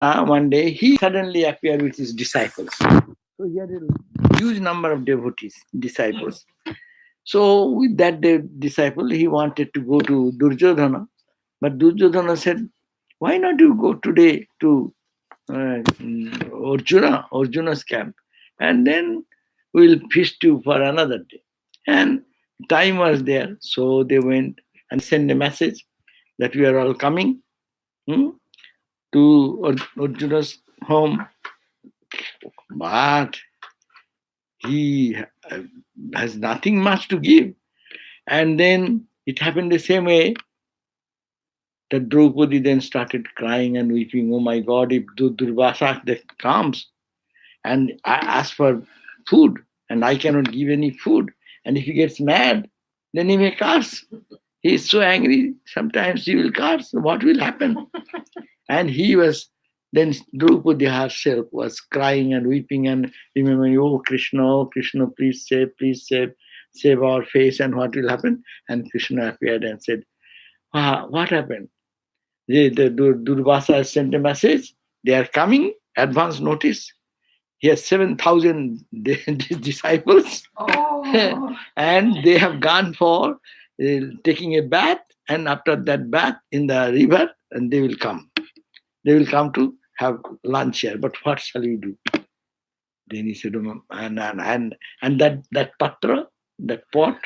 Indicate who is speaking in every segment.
Speaker 1: one day he suddenly appeared with his disciples. So he had a huge number of devotees, disciples. So with that disciple, he wanted to go to Duryodhana, but Duryodhana said, "Why not you go today to Arjuna's camp, and then we'll feast you for another day." And time was there, so they went and sent a message that we are all coming to Arjuna's home, but he has nothing much to give. And then it happened the same way that Draupadi then started crying and weeping. Oh my God, if Durvasa comes and I ask for food and I cannot give any food, and if he gets mad, then he may curse. He is so angry, sometimes he will curse. What will happen? And he was, then Draupadi herself was crying and weeping and remembering, oh Krishna, please save our face, and what will happen? And Krishna appeared and said, what happened? The Durvasa has sent a message. They are coming, advance notice. He has 7,000 disciples. Oh. And they have gone for taking a bath, and after that bath in the river, and they will come. They will come to have lunch here. But what shall we do? Then he said, and that patra, that pot,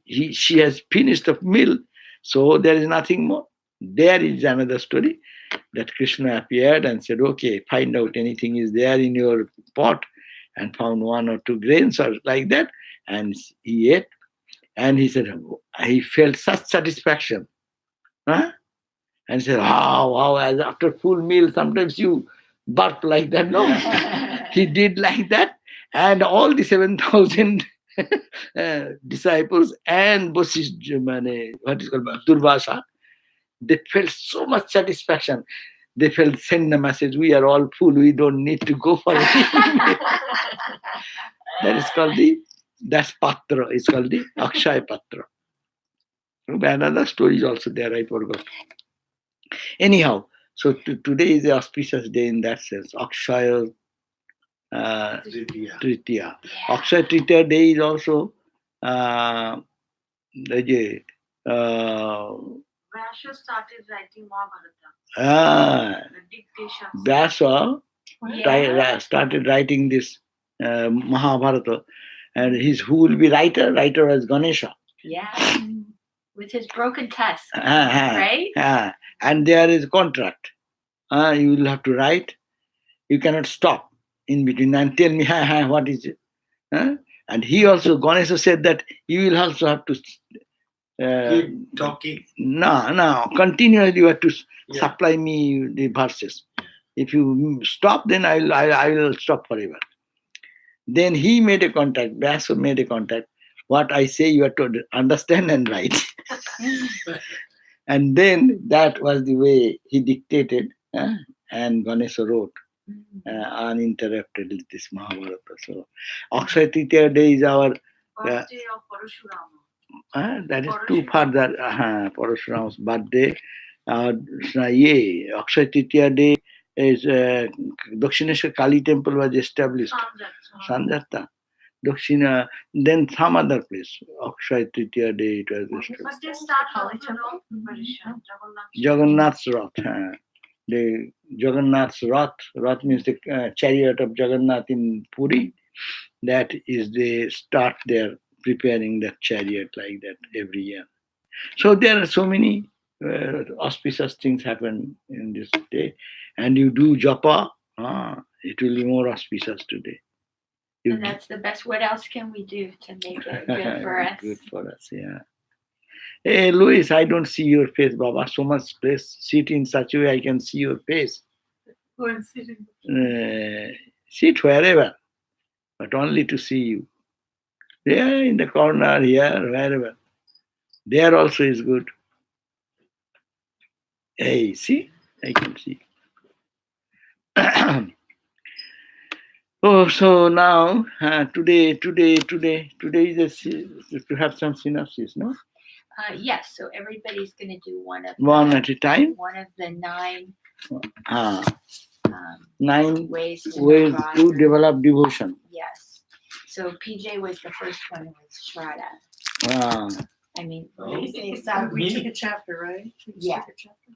Speaker 1: she has finished the meal, so there is nothing more. There is another story that Krishna appeared and said, okay, find out anything is there in your pot, and found one or two grains or like that, and he ate. And he said, he felt such satisfaction. Huh? And he said, wow, as after full meal, sometimes you burp like that. No, he did like that. And all the 7,000 disciples and what is called Durvasa, they felt so much satisfaction. They felt, send a message, we are all full, we don't need to go for anything. That is called that's Patra. It's called the Akshay Patra. Another story is also there, I forgot. Anyhow, so today is the auspicious day in that sense. Akshaya Tritiya. Yeah. Akshaya Tritiya day is also Vyasa started writing Mahabharata. Vyasa started writing this Mahabharata, and who will be writer? Writer was Ganesha.
Speaker 2: Yeah, with his broken tusk, right?
Speaker 1: And there is a contract. You will have to write. You cannot stop in between and tell me, what is it? And he also, Ganesha said that you will also have to
Speaker 3: keep talking.
Speaker 1: No, continuously you have to supply me the verses. If you stop, then I will stop forever. Then he made a contract. Vyasa made a contract. What I say, you have to understand and write. And then that was the way he dictated, and Ganesha wrote uninterrupted this Mahabharata. So, Akshaya Tritiya day is our birthday of Parashurama. That is too further. Parashurama's birthday. Akshaya Tritiya day is Dakshineshwar Kali temple was established. Sanjatta. Dakshina, then some other place. Akshaya Tritiya day it was established. Jagannath's Rath. The Jagannath's Rath means the chariot of Jagannath in Puri. That is, they start there preparing that chariot like that every year. So there are so many auspicious things happen in this day. And you do japa, it will be more auspicious today.
Speaker 2: And that's the best. What else can we do to make it good for us?
Speaker 1: Good for us, yeah. Hey, Louis, I don't see your face, Baba. So much place. Sit in such a way I can see your face.
Speaker 3: Go and sit
Speaker 1: Sit wherever, but only to see you. There in the corner, here, wherever. There also is good. Hey, see? I can see. Oh, so now, today is to have some synopsis, no?
Speaker 2: Yes, so everybody's going to do one
Speaker 1: at a time.
Speaker 2: One of the 9
Speaker 1: Ah,
Speaker 2: um,
Speaker 1: 9
Speaker 2: ways to
Speaker 1: ways
Speaker 2: know God.
Speaker 1: to develop devotion.
Speaker 2: Yes. So PJ was the first one with Shraddha.
Speaker 1: Ah,
Speaker 2: I mean,
Speaker 3: Oh.
Speaker 2: what do you say, Sam?
Speaker 3: We took a chapter, right? We
Speaker 2: Yeah.
Speaker 3: took a chapter.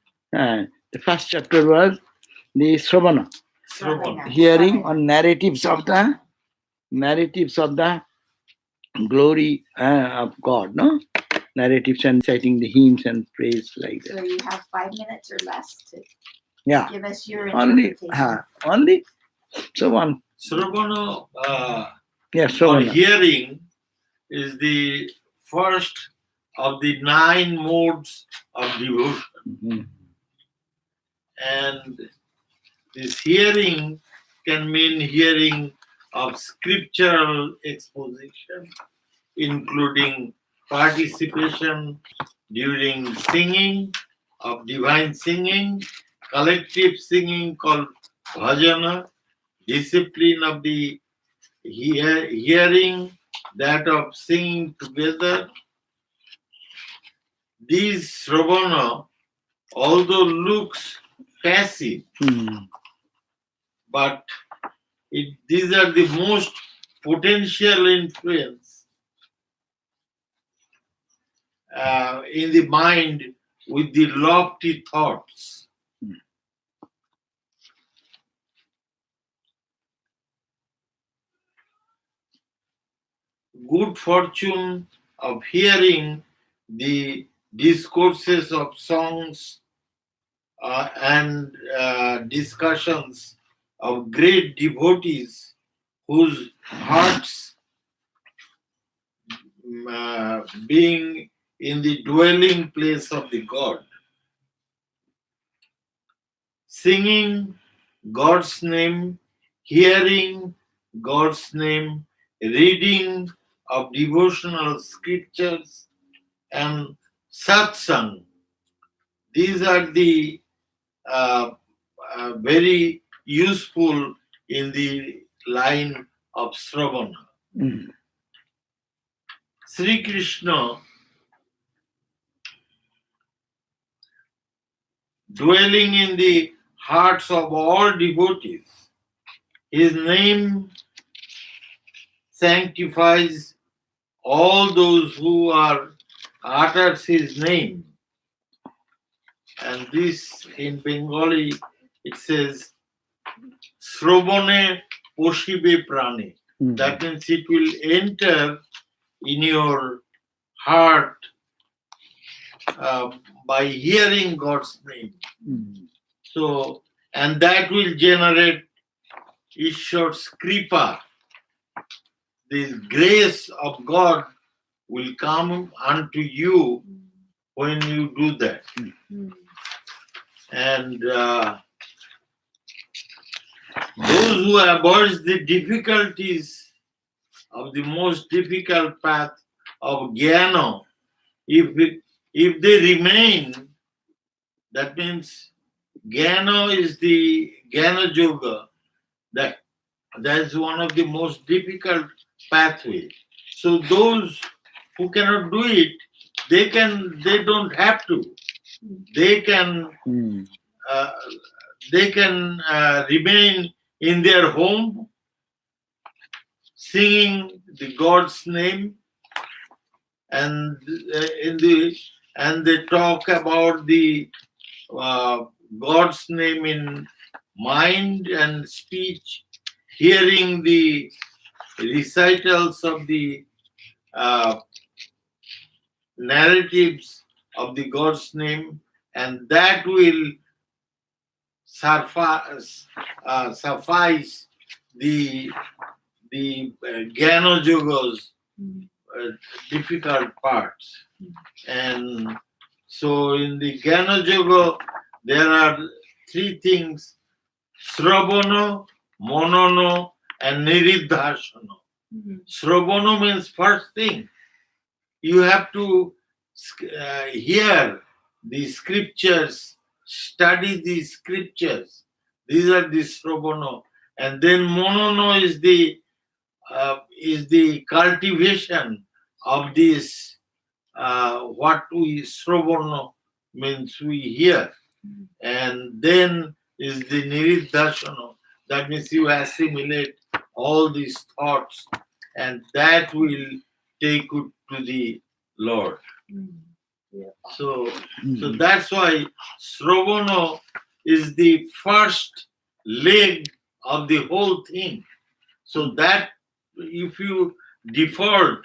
Speaker 1: the first chapter was the Sravana,
Speaker 3: Sravana.
Speaker 1: hearing on narratives of the glory of God, no? Narratives and citing the hymns and praise like that.
Speaker 2: So you have 5 minutes or less to
Speaker 1: Yeah,
Speaker 2: give us your
Speaker 1: only,
Speaker 2: interpretation.
Speaker 1: only. So one,
Speaker 3: Sravana
Speaker 1: yes,
Speaker 3: or
Speaker 1: Sravana.
Speaker 3: hearing is the first of the 9 modes of devotion.
Speaker 1: Mhm.
Speaker 3: And this hearing can mean hearing of scriptural exposition, including participation during singing, of divine singing, collective singing called bhajana, discipline of the hearing, that of singing together. These Sravana, although looks passive,
Speaker 1: Hmm.
Speaker 3: but these are the most potential influence in the mind with the lofty thoughts. Good fortune of hearing the discourses of songs and discussions of great devotees whose hearts being in the dwelling place of the God. Singing God's name, hearing God's name, reading of devotional scriptures, and satsang. These are the very useful in the line of Sravana.
Speaker 1: Hmm.
Speaker 3: Sri Krishna, dwelling in the hearts of all devotees, his name sanctifies all those who utters his name. And this in Bengali it says Srobone Poshibe Prane.
Speaker 1: Hmm.
Speaker 3: That means it will enter in your heart by hearing God's name.
Speaker 1: Hmm.
Speaker 3: So, and that will generate Ishwar's kripa. The grace of God will come unto you when you do that.
Speaker 2: Mm.
Speaker 3: And those who avoid the difficulties of the most difficult path of jnana, if they remain, that means jnana is the jnana yoga, that's one of the most difficult pathways. So those who cannot do it, they don't have to. They can
Speaker 1: Hmm.
Speaker 3: uh, remain in their home singing the God's name, and they talk about the God's name in mind and speech, hearing the recitals of the uh, narratives of the God's name, and that will suffice the Jnana Yoga's difficult parts. And so in the Jnana Yoga, there are 3 things: Sravana, Monono, and Niridhasana. Sravana means first thing. You have to hear the scriptures, study the scriptures. These are the Sravana. And then Monono is the cultivation of this, what we Sravana means we hear. and then is the niridhasana. That means you assimilate all these thoughts, and that will take you to the Lord.
Speaker 2: Yeah.
Speaker 3: So, so that's why Sravana is the first leg of the whole thing. So that if you default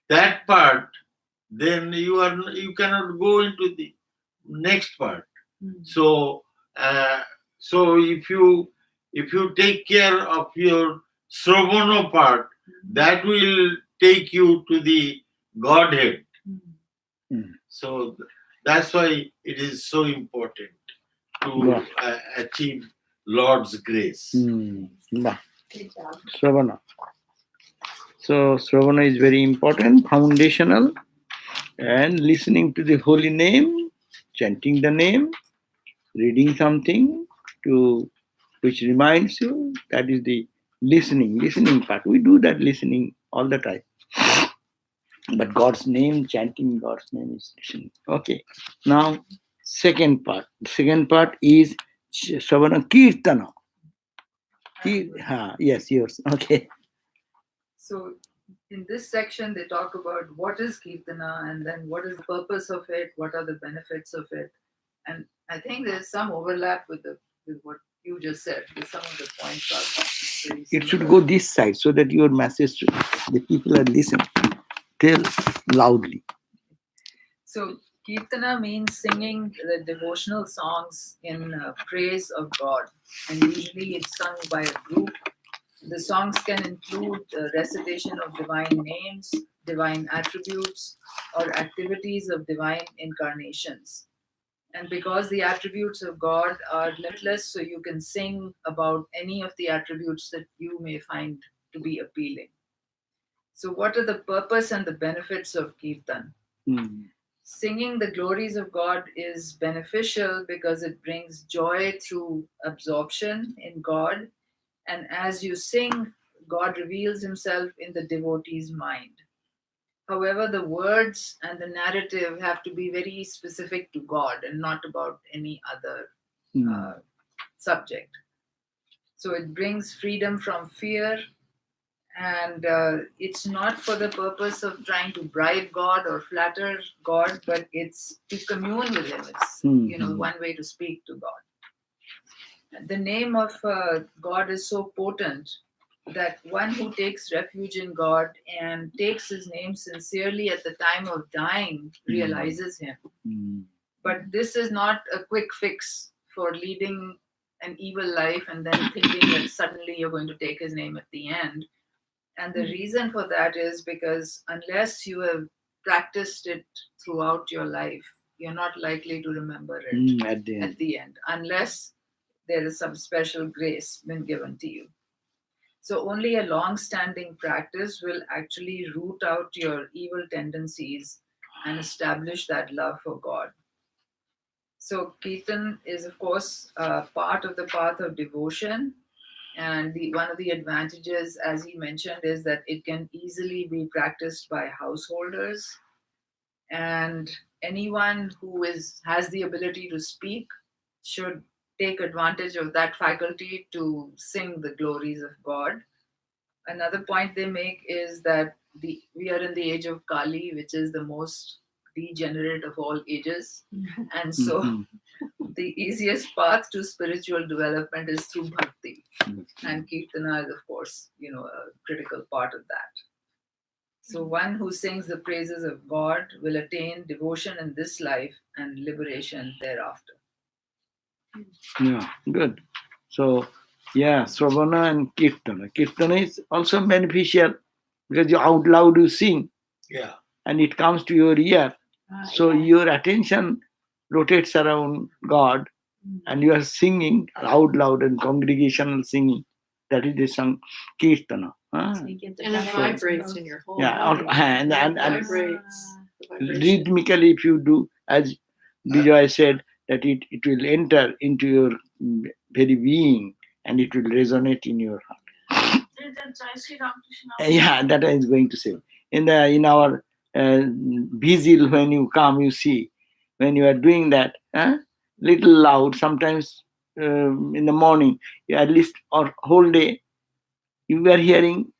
Speaker 3: that part, then you cannot go into the next part. So, uh, so if you take care of your Sravana part, that will take you to the Godhead. So that's why it is so important to achieve Lord's grace.
Speaker 1: Bah,
Speaker 2: Good job.
Speaker 1: Sravana. So Sravana is very important, foundational, and listening to the holy name, chanting the name, reading something to which reminds you, that is the listening part. We do that listening all the time. But God's name, chanting God's name is listening. Okay. Now, second part. The second part is Sravana Kirtana. Yes, yours. Okay.
Speaker 4: So in this section, they talk about what is Kirtana and then what is the purpose of it, what are the benefits of it. And I think there's some overlap with what you just said, because some of the points are very
Speaker 1: It should
Speaker 4: similar.
Speaker 1: go this side so that your message, the people are listening. Tell loudly.
Speaker 4: So Kirtana means singing the devotional songs in praise of God, and usually it's sung by a group. The songs can include recitation of divine names, divine attributes, or activities of divine incarnations. And because the attributes of God are limitless, so you can sing about any of the attributes that you may find to be appealing. So, what are the purpose and the benefits of Kirtan? Singing the glories of God is beneficial because it brings joy through absorption in God. And as you sing, God reveals himself in the devotee's mind. However, the words and the narrative have to be very specific to God and not about any other subject. So it brings freedom from fear, and it's not for the purpose of trying to bribe God or flatter God, but it's to commune with him. It's one way to speak to God. The name of God is so potent that one who takes refuge in God and takes his name sincerely at the time of dying realizes him. But this is not a quick fix for leading an evil life and then thinking that suddenly you're going to take his name at the end. And the reason for that is because unless you have practiced it throughout your life, you're not likely to remember it at the end, unless there is some special grace been given to you. So only a long-standing practice will actually root out your evil tendencies and establish that love for God. So Kirtan is, of course, part of the path of devotion. And one of the advantages, as he mentioned, is that it can easily be practiced by householders. And anyone who has the ability to speak should take advantage of that faculty to sing the glories of God. Another point they make is that we are in the age of Kali, which is the most degenerate of all ages. And so the easiest path to spiritual development is through bhakti. And Kirtana is, of course, a critical part of that. So one who sings the praises of God will attain devotion in this life and liberation thereafter.
Speaker 1: Yeah, good. So, yeah, Sravana and Kirtana. Kirtana is also beneficial because you out loud you sing.
Speaker 3: Yeah.
Speaker 1: And it comes to your ear. So your attention rotates around God and you are singing out loud and congregational singing. That is the song Kirtana.
Speaker 5: And it vibrates in your whole
Speaker 1: Yeah,
Speaker 5: body.
Speaker 1: and
Speaker 5: It vibrates. The vibration.
Speaker 1: rhythmically, if you do, as Bijoy said, that it will enter into your very being and it will resonate in your heart. Yeah, that I was going to say. In our vigil, when you come, you see, when you are doing that, little loud. Sometimes in the morning, at least or whole day, you are hearing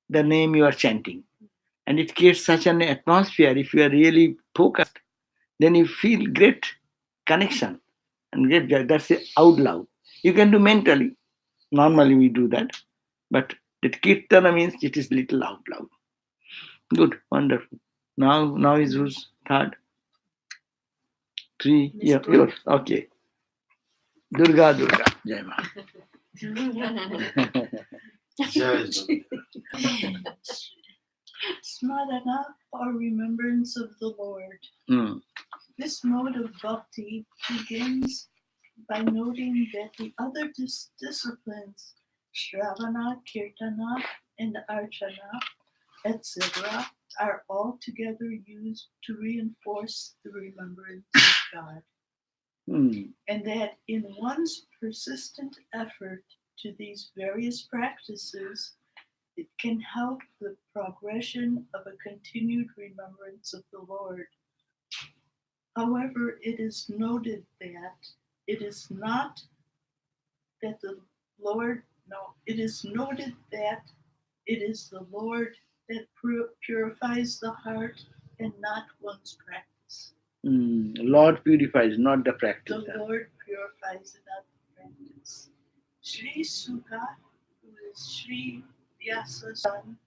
Speaker 1: the name you are chanting, and it creates such an atmosphere. If you are really focused, then you feel great connection and great joy. That's it, out loud. You can do mentally. Normally we do that, but the kirtana means it is little out loud. Good, wonderful. Now is who's third? Three.
Speaker 5: Miss
Speaker 1: Yeah,
Speaker 5: Durga.
Speaker 1: yours. Okay. Durga, Durga. Jai Ma.
Speaker 3: Judge.
Speaker 6: Smarana, or remembrance of the Lord.
Speaker 1: Hmm.
Speaker 6: This mode of bhakti begins by noting that the other disciplines, Shravana, Kirtana, and Archana, etc., are all together used to reinforce the remembrance of God,
Speaker 1: Hmm.
Speaker 6: and that in one's persistent effort to these various practices, it can help the progression of a continued remembrance of the Lord. However, it is noted that it is not that the Lord, no, it is noted that it is the Lord that purifies the heart and not one's practice.
Speaker 1: Hmm. Lord purifies, not the practice.
Speaker 6: The Lord purifies and not the practice. Sri Sukha, who is Sri Vyasa's son,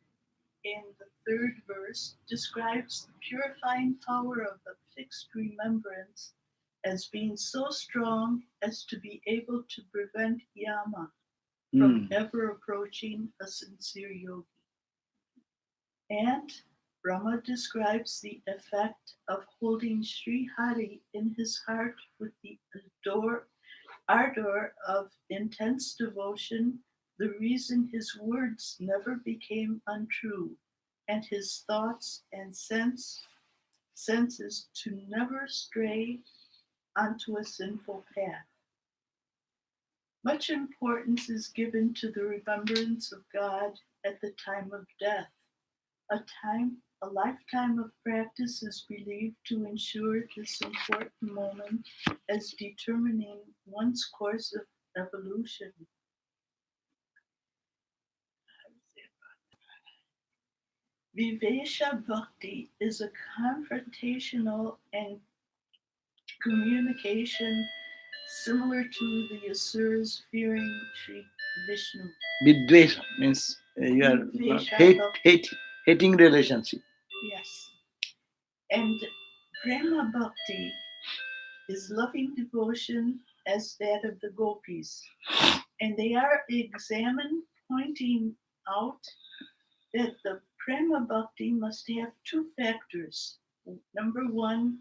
Speaker 6: in the third verse, describes the purifying power of a fixed remembrance as being so strong as to be able to prevent yama from
Speaker 1: Hmm.
Speaker 6: ever approaching a sincere yogi. And Brahma describes the effect of holding Sri Hari in his heart with the ardor of intense devotion, the reason his words never became untrue, and his thoughts and senses to never stray onto a sinful path. Much importance is given to the remembrance of God at the time of death. A lifetime of practice is believed to ensure this important moment as determining one's course of evolution. Vivesha Bhakti is a confrontational and communication similar to the Asuras fearing Sri Vishnu.
Speaker 1: Vidvesha means you are
Speaker 6: Vidvesha Bhakti.
Speaker 1: hating relationship.
Speaker 6: Yes. And Prema Bhakti is loving devotion as that of the gopis. And they are examined, pointing out that the Prema Bhakti must have two factors. Number one,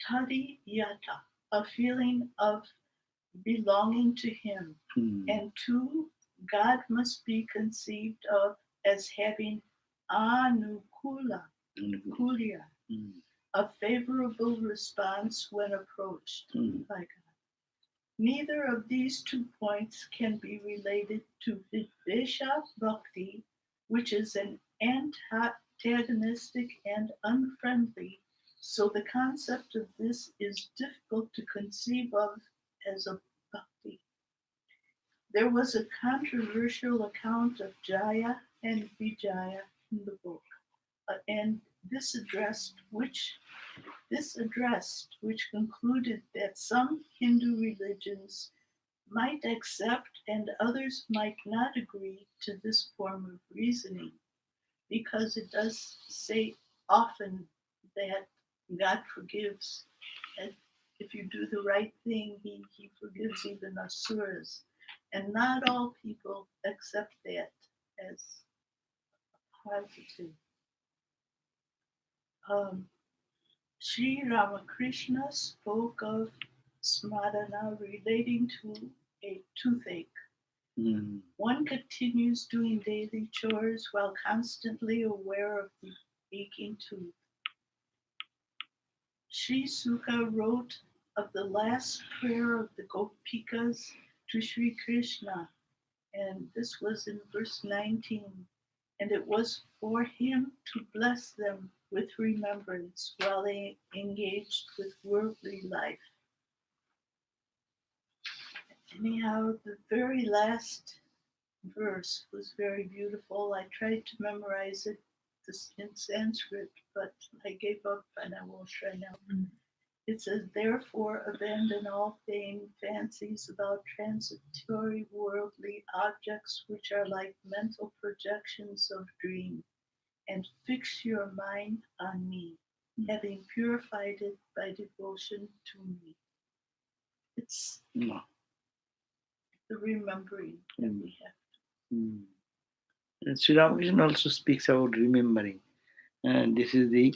Speaker 6: Tadi Yata, a feeling of belonging to Him.
Speaker 1: Hmm.
Speaker 6: And two, God must be conceived of as having Anukula, Kulya,
Speaker 1: Hmm.
Speaker 6: a favorable response when approached by God. Neither of these 2 points can be related to Vidvesha Bhakti, which is an antagonistic and unfriendly, so the concept of this is difficult to conceive of as a bhakti. There was a controversial account of Jaya and Vijaya in the book, and this addressed, which concluded that some Hindu religions might accept and others might not agree to this form of reasoning, because it does say often that God forgives, and if you do the right thing, He forgives even asuras. And not all people accept that as positive. Sri Ramakrishna spoke of smarana relating to a toothache.
Speaker 1: Hmm.
Speaker 6: One continues doing daily chores while constantly aware of the aching tooth. Sri Sukha wrote of the last prayer of the Gopikas to Sri Krishna, and this was in verse 19. And it was for him to bless them with remembrance while they engaged with worldly life. Anyhow, the very last verse was very beautiful. I tried to memorize it in Sanskrit, but I gave up and I won't try now. It says, therefore, abandon all vain fancies about transitory worldly objects which are like mental projections of dream, and fix your mind on me, having purified it by devotion to me. It's
Speaker 1: No.
Speaker 6: the remembering that we have.
Speaker 1: And Sri Ramakrishna also speaks about remembering. And this is the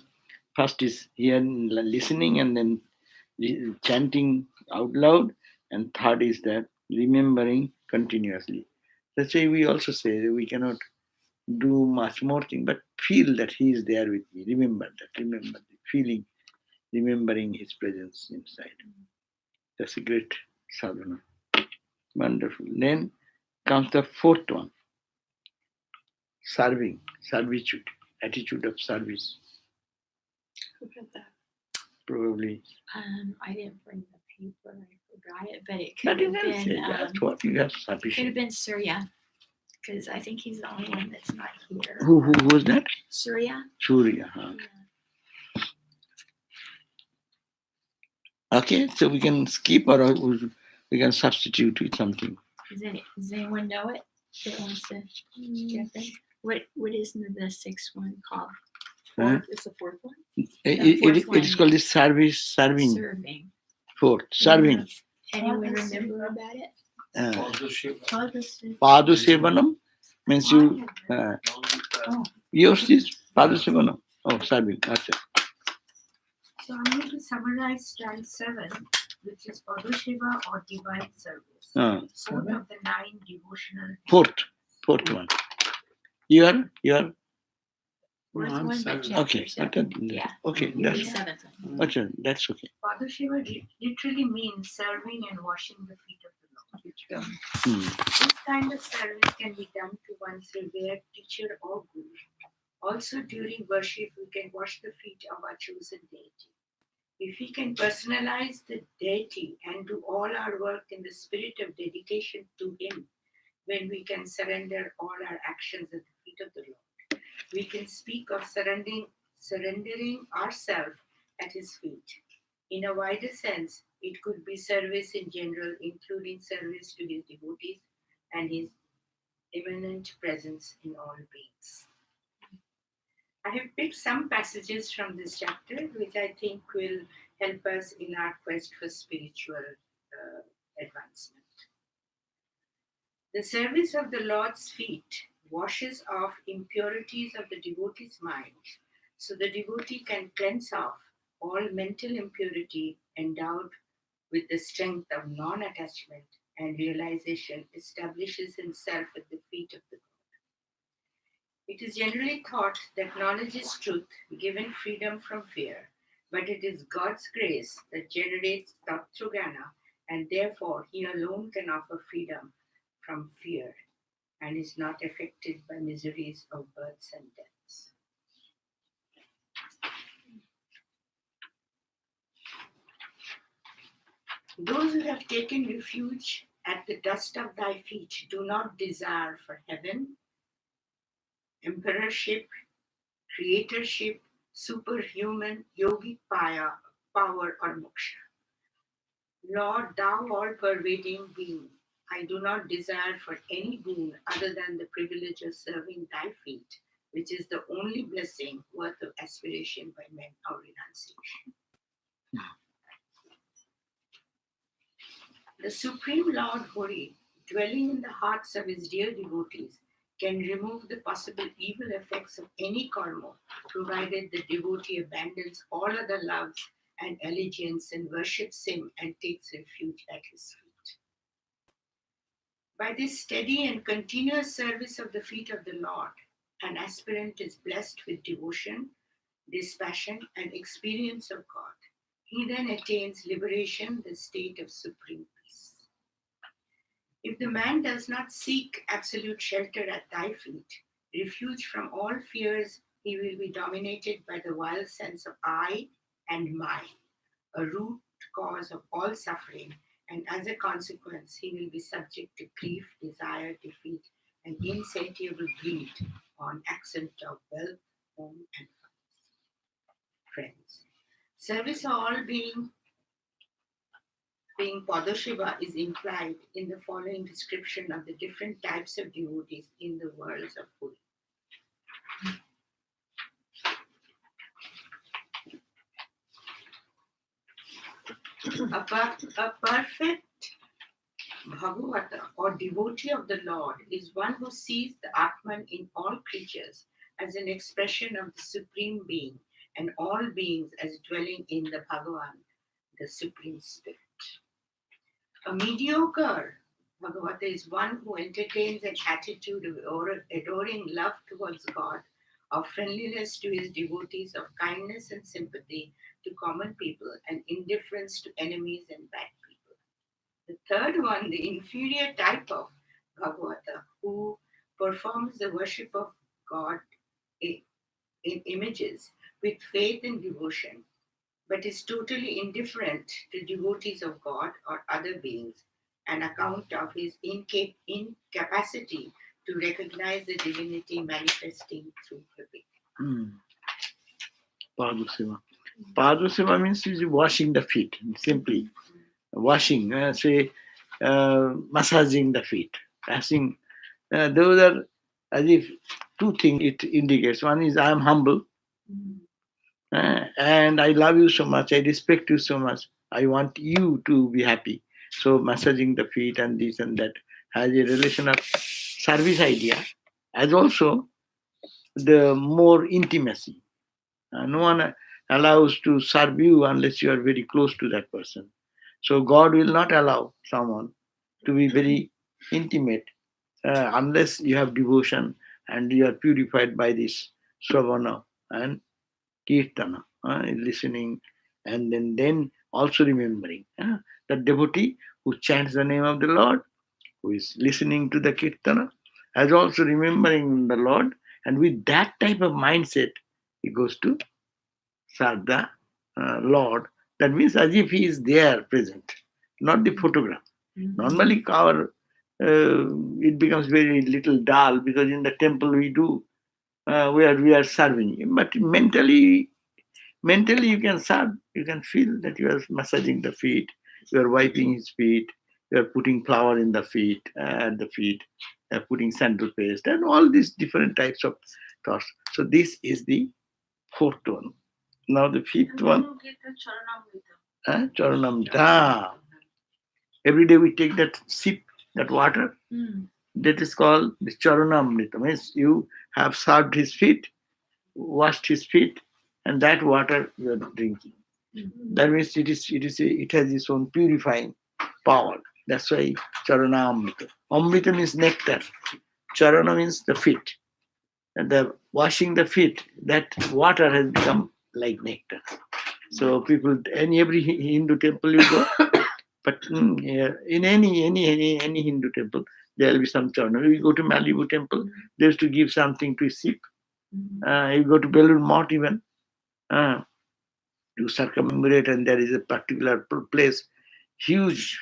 Speaker 1: first is here listening and then chanting out loud, and third is that remembering continuously. That's why we also say that we cannot do much more thing, but feel that he is there with me. Remember the feeling, remembering his presence inside. That's a great sadhana. Wonderful. Then comes the fourth one. Servitude, attitude of service.
Speaker 5: Who had that?
Speaker 1: Probably.
Speaker 2: I didn't bring the paper. I forgot it, but it
Speaker 1: But
Speaker 2: could
Speaker 1: you
Speaker 2: have
Speaker 1: can say
Speaker 2: been.
Speaker 1: that's what you have
Speaker 2: Could have
Speaker 1: sufficient.
Speaker 2: been Surya, because I think he's the only one that's not here.
Speaker 1: Who was that?
Speaker 2: Surya.
Speaker 1: Surya. Huh?
Speaker 2: Yeah.
Speaker 1: Okay, so we can skip or we can substitute with something.
Speaker 2: Does anyone know it that wants to get there? What is the sixth one called?
Speaker 5: Fourth is the fourth one.
Speaker 1: It is called the serving.
Speaker 2: Serving.
Speaker 1: Fourth, serving.
Speaker 2: Anyone remember about it?
Speaker 1: Padu Sevanam means you. Yours is Padu Sevanam. Oh, serving. Achha.
Speaker 7: So I'm going to summarize stand 7, which is Padushiva or divine service. Fourth of the 9 devotional.
Speaker 1: Fourth one. You are.
Speaker 2: Fourth one, but chapter
Speaker 1: Okay.
Speaker 2: 7. Yeah.
Speaker 1: Okay.
Speaker 2: You're the seventh one.
Speaker 1: Achha, that's okay.
Speaker 7: Padushiva literally means serving and washing the feet of the Lord. This kind of service can be done to one's revered teacher or guru. Also, during worship, we can wash the feet of our chosen deity. If we can personalize the deity and do all our work in the spirit of dedication to him, when we can surrender all our actions at the feet of the Lord, we can speak of surrendering ourselves at his feet. In a wider sense, it could be service in general, including service to his devotees and his immanent presence in all beings. I have picked some passages from this chapter which I think will help us in our quest for spiritual advancement. The service of the Lord's feet washes off impurities of the devotee's mind, so the devotee can cleanse off all mental impurity endowed with the strength of non-attachment, and realization establishes himself at the feet of the God. It is generally thought that knowledge is truth, given freedom from fear, but it is God's grace that generates Tattvajnana, and therefore he alone can offer freedom from fear and is not affected by miseries of births and deaths. Those who have taken refuge at the dust of thy feet do not desire for heaven, emperorship, creatorship, superhuman, yogic power, or moksha. Lord, thou all-pervading being, I do not desire for any boon other than the privilege of serving thy feet, which is the only blessing worth of aspiration by men or renunciation. The Supreme Lord Hori, dwelling in the hearts of his dear devotees, can remove the possible evil effects of any karma, provided the devotee abandons all other loves and allegiance and worships him and takes refuge at his feet. By this steady and continuous service of the feet of the Lord, an aspirant is blessed with devotion, dispassion, and experience of God. He then attains liberation, the state of supreme peace. If the man does not seek absolute shelter at thy feet, refuge from all fears, he will be dominated by the wild sense of I and mine, a root cause of all suffering, and as a consequence, he will be subject to grief, desire, defeat, and insatiable greed on accent of wealth, home, and friends. Service all being Padashiva is implied in the following description of the different types of devotees in the worlds of Buddha. A perfect Bhagavata or devotee of the Lord is one who sees the Atman in all creatures as an expression of the Supreme Being and all beings as dwelling in the Bhagavan, the Supreme Spirit. A mediocre Bhagavata is one who entertains an attitude of adoring love towards God, of friendliness to his devotees, of kindness and sympathy to common people, and indifference to enemies and bad people. The third one, the inferior type of Bhagavata, who performs the worship of God in images with faith and devotion, but is totally indifferent to devotees of God or other beings, an account of his incapacity to recognize the divinity manifesting through Prakriti.
Speaker 1: Paduseva. Paduseva means is washing the feet, simply washing, massaging the feet, passing. Those are as if two things it indicates. One is I am humble, and I love you so much, I respect you so much, I want you to be happy. So massaging the feet and this and that has a relation of service idea, as also the more intimacy. No one allows to serve you unless you are very close to that person. So God will not allow someone to be very intimate unless you have devotion and you are purified by this Sravana and Kirtana, listening, and then also remembering. The devotee who chants the name of the Lord, who is listening to the Kirtana, as also remembering the Lord, and with that type of mindset, he goes to serve the Lord. That means as if he is there present, not the photograph. Normally, it becomes very little dull because in the temple we do where we are serving him, but mentally you can serve. You can feel that you are massaging the feet, you are wiping his feet, you are putting flour in the feet, at the feet, putting sandal paste, and all these different types of thoughts. So this is the fourth one. Now the fifth one, Charanamrita. Every day we take that sip, that water. That is called the Charanamrita. Means you have served his feet, washed his feet, and that water you are drinking. That means it has its own purifying power. That's why Charanamrita. Amrita means nectar. Charana means the feet. And the washing the feet, that water has become like nectar. So people, in every Hindu temple you go, but in any Hindu temple, there will be some charana. You go to Malibu temple, they used to give something to sip. You go to Belur Mott even, to circumambulate, and there is a particular place, huge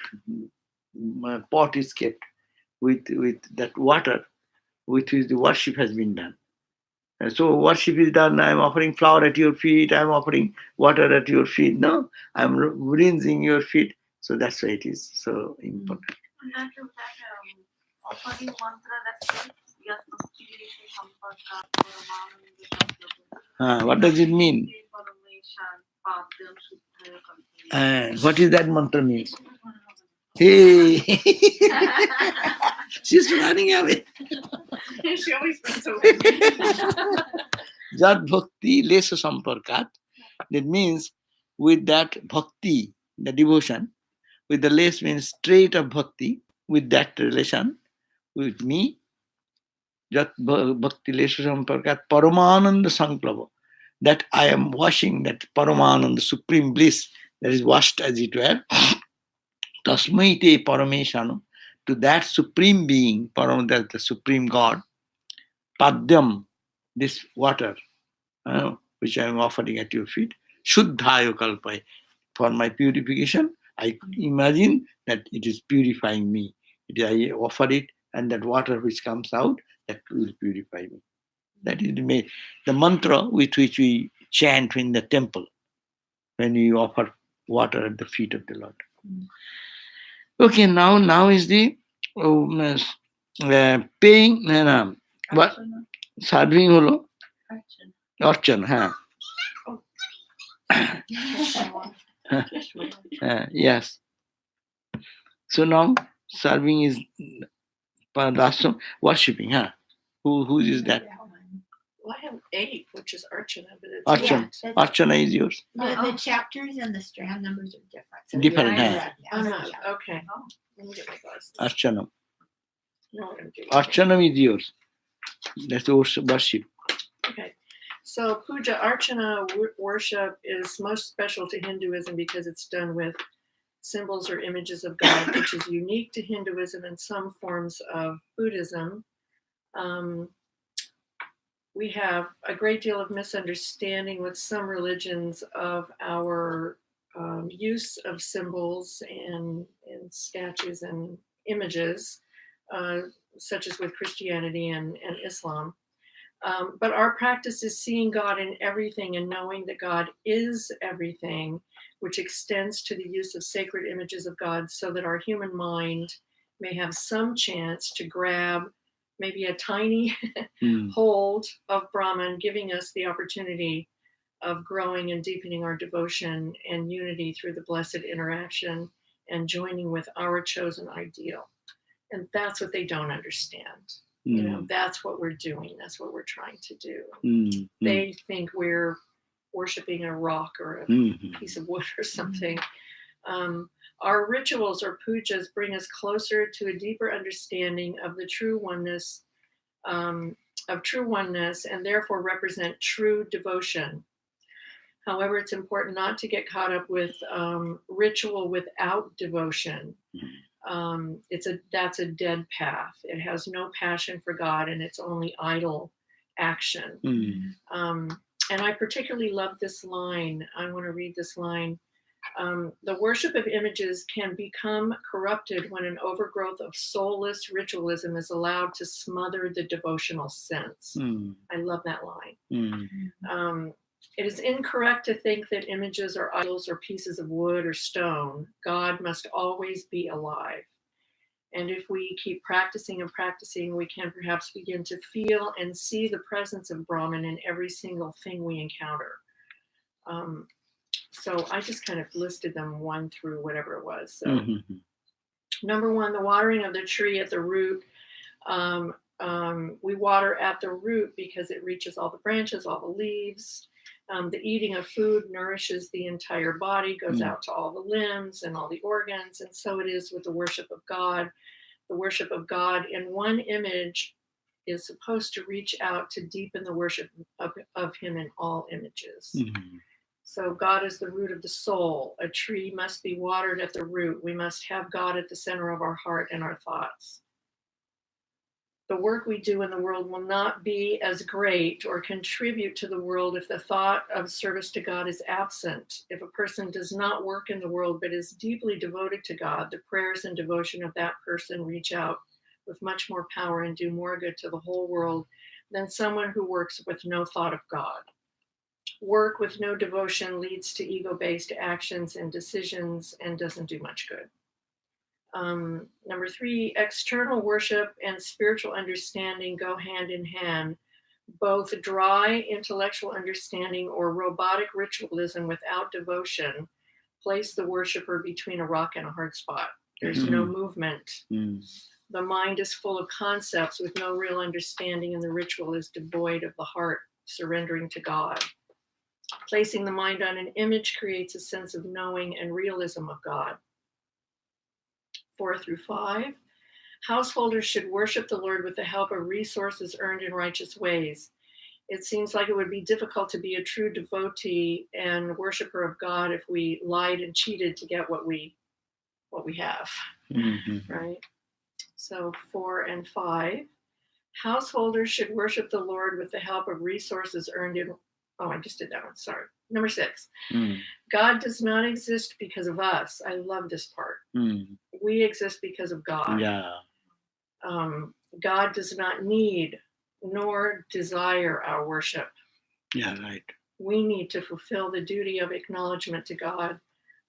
Speaker 1: pot is kept with that water, with which the worship has been done. And so worship is done. I'm offering flour at your feet. I'm offering water at your feet. No, I'm rinsing your feet. So that's why it is so important.
Speaker 8: Offering mantra that
Speaker 1: What does it mean? What is that mantra means? Hey, she's running away.
Speaker 5: She always runs away.
Speaker 1: Jat bhakti lesa samparkat. That means with that bhakti, the devotion, with the less means straight of bhakti, with that relation with me, Jat bhakti lesa samparkat paramananda sanklava. That I am washing that paramananda, supreme bliss, that is washed as it were. Tasmaite parameshanu, to that supreme being, param, that the supreme God, padyam, this water, which I am offering at your feet, shuddhayo kalpai, for my purification, I imagine that it is purifying me. I offer it, and that water which comes out, that will purify me. That is the mantra with which we chant in the temple when we offer water at the feet of the Lord. Okay, now is the paying, what serving holo archan, yes. So now serving is Padasam, worshipping, Who is that?
Speaker 5: Well, I have 8, which is Archana, but it's
Speaker 1: Archan.
Speaker 2: Yeah,
Speaker 1: Archana is yours.
Speaker 2: the chapters and the strand numbers are different. So
Speaker 1: Different,
Speaker 2: yeah,
Speaker 5: oh, no,
Speaker 2: yeah.
Speaker 5: okay. Let me get my glasses.
Speaker 1: Archanam.
Speaker 5: No, I'm gonna do it.
Speaker 1: Archanam is yours. That's worship.
Speaker 5: Okay. So puja, archana, worship is most special to Hinduism because it's done with symbols or images of God, which is unique to Hinduism and some forms of Buddhism. We have a great deal of misunderstanding with some religions of our use of symbols and statues and images, such as with Christianity and Islam. But our practice is seeing God in everything and knowing that God is everything, which extends to the use of sacred images of God so that our human mind may have some chance to grab maybe a tiny hold of Brahman, giving us the opportunity of growing and deepening our devotion and unity through the blessed interaction and joining with our chosen ideal. And that's what they don't understand. You know, that's what we're doing. That's what we're trying to do. They think we're worshiping a rock or a piece of wood or something. Our rituals or pujas bring us closer to a deeper understanding of the true oneness, and therefore represent true devotion. However, it's important not to get caught up with ritual without devotion. That's a dead path. It has no passion for God, and it's only idle action. And I particularly love this line. I want to read this line. The worship of images can become corrupted when an overgrowth of soulless ritualism is allowed to smother the devotional sense. I love that line. It is incorrect to think that images are idols or pieces of wood or stone. God must always be alive. And if we keep practicing and practicing, we can perhaps begin to feel and see the presence of Brahman in every single thing we encounter. So I just kind of listed them 1 through whatever it was. So number 1, the watering of the tree at the root. We water at the root because it reaches all the branches, all the leaves. The eating of food nourishes the entire body, goes out to all the limbs and all the organs. And so it is with the worship of God. The worship of God in one image is supposed to reach out to deepen the worship of him in all images. So God is the root of the soul. A tree must be watered at the root. We must have God at the center of our heart and our thoughts. The work we do in the world will not be as great or contribute to the world if the thought of service to God is absent. If a person does not work in the world but is deeply devoted to God, the prayers and devotion of that person reach out with much more power and do more good to the whole world than someone who works with no thought of God. Work with no devotion leads to ego-based actions and decisions and doesn't do much good. Number 3, external worship and spiritual understanding go hand in hand. Both dry intellectual understanding or robotic ritualism without devotion place the worshiper between a rock and a hard spot. There's no movement. The mind is full of concepts with no real understanding, and the ritual is devoid of the heart surrendering to God. Placing the mind on an image creates a sense of knowing and realism of God. 4 through 5. Householders should worship the Lord with the help of resources earned in righteous ways. It seems like it would be difficult to be a true devotee and worshiper of God if we lied and cheated to get what we have, right? So 4 and 5. Householders should worship the Lord with the help of resources earned in, I just did that one, sorry. Number 6.
Speaker 1: Mm.
Speaker 5: God does not exist because of us. I love this part.
Speaker 1: Mm.
Speaker 5: We exist because of God.
Speaker 1: Yeah.
Speaker 5: God does not need nor desire our worship.
Speaker 1: Yeah, right.
Speaker 5: We need to fulfill the duty of acknowledgement to God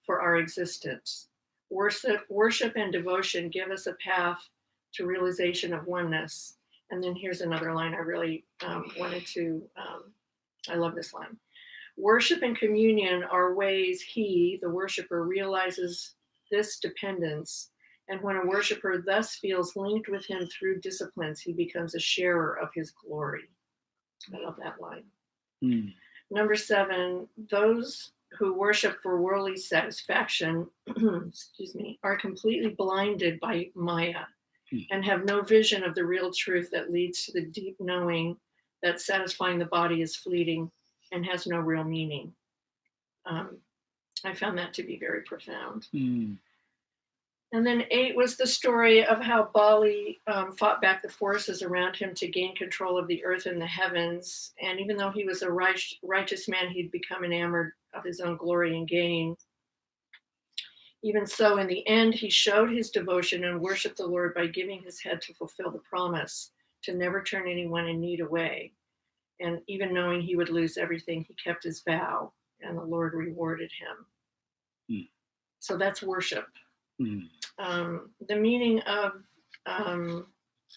Speaker 5: for our existence. Worship and devotion give us a path to realization of oneness. And then here's another line I really wanted to, I love this line. Worship and communion are ways he, the worshiper, realizes this dependence. And when a worshiper thus feels linked with him through disciplines, he becomes a sharer of his glory. I love that line.
Speaker 1: Mm.
Speaker 5: Number 7, those who worship for worldly satisfaction, excuse me, are completely blinded by Maya and have no vision of the real truth that leads to the deep knowing that satisfying the body is fleeting and has no real meaning. I found that to be very profound.
Speaker 1: Mm.
Speaker 5: And then 8 was the story of how Bali fought back the forces around him to gain control of the earth and the heavens. And even though he was a righteous man, he'd become enamored of his own glory and gain. Even so, in the end, he showed his devotion and worshiped the Lord by giving his head to fulfill the promise to never turn anyone in need away. And even knowing he would lose everything, he kept his vow, and the Lord rewarded him.
Speaker 1: Mm.
Speaker 5: So that's worship.
Speaker 1: Mm.
Speaker 5: The meaning of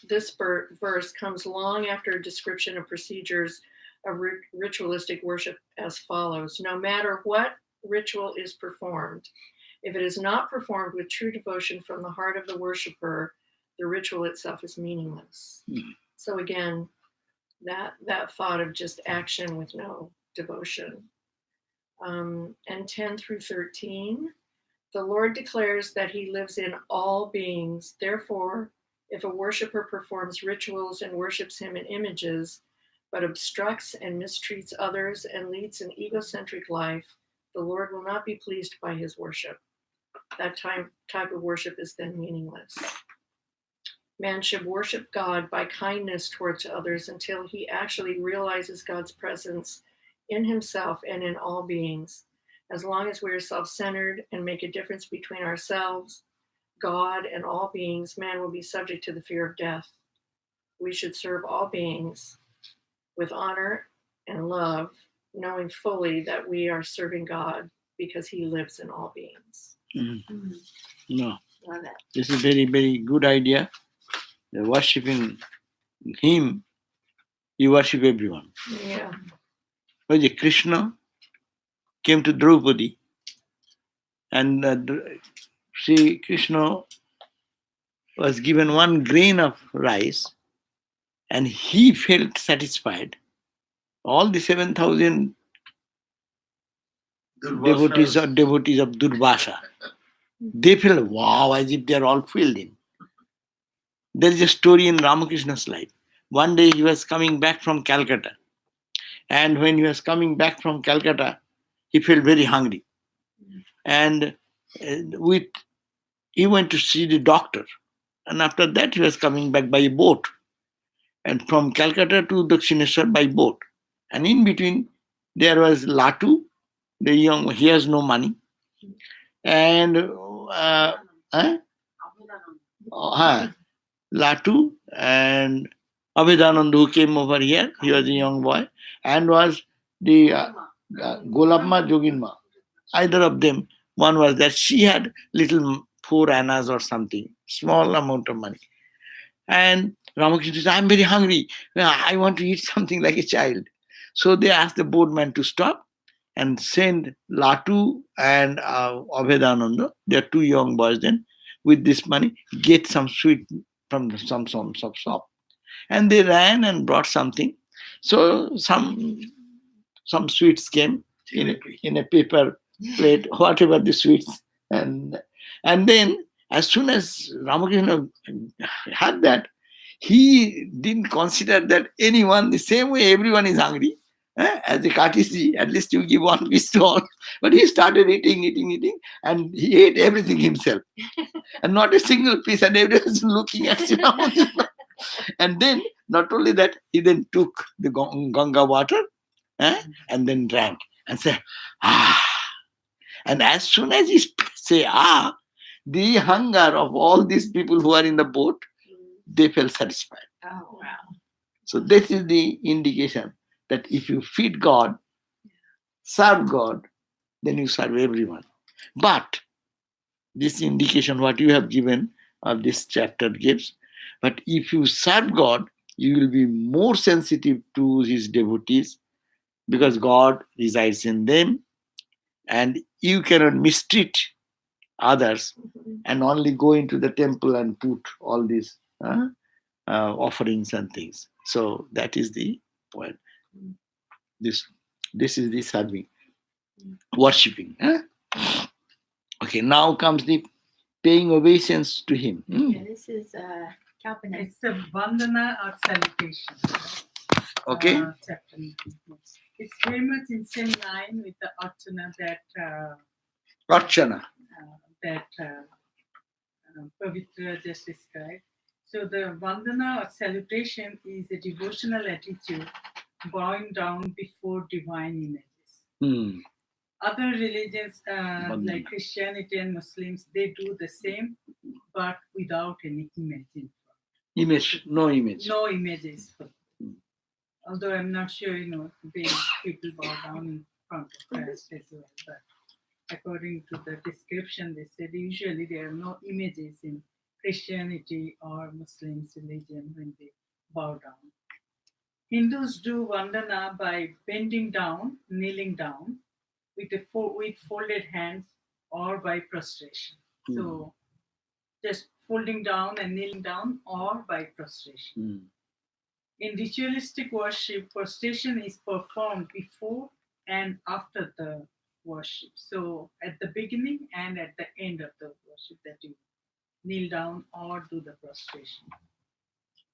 Speaker 5: this verse comes long after a description of procedures of ritualistic worship as follows. No matter what ritual is performed, if it is not performed with true devotion from the heart of the worshiper, the ritual itself is meaningless.
Speaker 1: Mm.
Speaker 5: So again, that thought of just action with no devotion. And 10 through 13, the Lord declares that he lives in all beings. Therefore, if a worshiper performs rituals and worships him in images, but obstructs and mistreats others and leads an egocentric life, the Lord will not be pleased by his worship. That type of worship is then meaningless. Man should worship God by kindness towards others until he actually realizes God's presence in himself and in all beings. As long as we are self-centered and make a difference between ourselves, God, and all beings, man will be subject to the fear of death. We should serve all beings with honor and love, knowing fully that we are serving God because he lives in all beings.
Speaker 1: Mm.
Speaker 2: Mm.
Speaker 1: No,
Speaker 2: Love it.
Speaker 1: this is very, very good idea. The worshipping him, you worship everyone.
Speaker 5: Yeah.
Speaker 1: But Krishna came to Draupadi, and Sri Krishna was given one grain of rice, and he felt satisfied. All the 7,000 devotees of Durvasa, they felt wow, as if they are all filled in. There is a story in Ramakrishna's life. One day he was coming back from Calcutta, and when he was coming back from Calcutta, he felt very hungry, and he went to see the doctor, and after that he was coming back by boat, and from Calcutta to Dakshineshwar by boat, and in between there was Latu, the young, he has no money, and Latu and Abhidanand, who came over here, he was a young boy, and was the Golabma Joginma. Either of them, one was that she had little 4 annas or something, small amount of money. And Ramakrishna said, I'm very hungry. I want to eat something like a child. So they asked the boatman to stop and send Latu and Abhedananda, they are 2 young boys then, with this money, get some sweet from some shop. And they ran and brought something. So some sweets came in a paper plate, whatever the sweets. And then as soon as Ramakrishna had that, he didn't consider that anyone, the same way everyone is hungry. As a courtesy, at least you give one piece to all. But he started eating, and he ate everything himself. And not a single piece, and everyone was looking at him. And then, not only that, he then took the Ganga water and then drank. and say, ah. And as soon as he say, ah, the hunger of all these people who are in the boat, they felt satisfied.
Speaker 2: Oh wow.
Speaker 1: So this is the indication that if you feed God, serve God, then you serve everyone. But this indication what you have given of this chapter gives. But if you serve God, you will be more sensitive to his devotees because God resides in them, and you cannot mistreat others and only go into the temple and put all these offerings and things. So that is the point. This is the serving, worshipping. Okay, now comes the paying obeisance to him.
Speaker 2: Yeah, this is Kalpana.
Speaker 8: It's a Vandana or salutation.
Speaker 1: Okay.
Speaker 8: Chapter. It's very much in same line with the Archana
Speaker 1: Archana.
Speaker 8: that Pavitra just described. So the Vandana or salutation is a devotional attitude, bowing down before divine images. Other religions like Christianity and Muslims, they do the same, but without any image in front.
Speaker 1: Image, no image.
Speaker 8: No images. Although I'm not sure, the people bow down in front of Christ as well. But according to the description, they said usually there are no images in Christianity or Muslims religion when they bow down. Hindus do Vandana by bending down, kneeling down, with folded hands, or by prostration. So just folding down and kneeling down, or by prostration. In ritualistic worship, prostration is performed before and after the worship. So at the beginning and at the end of the worship, that you kneel down or do the prostration.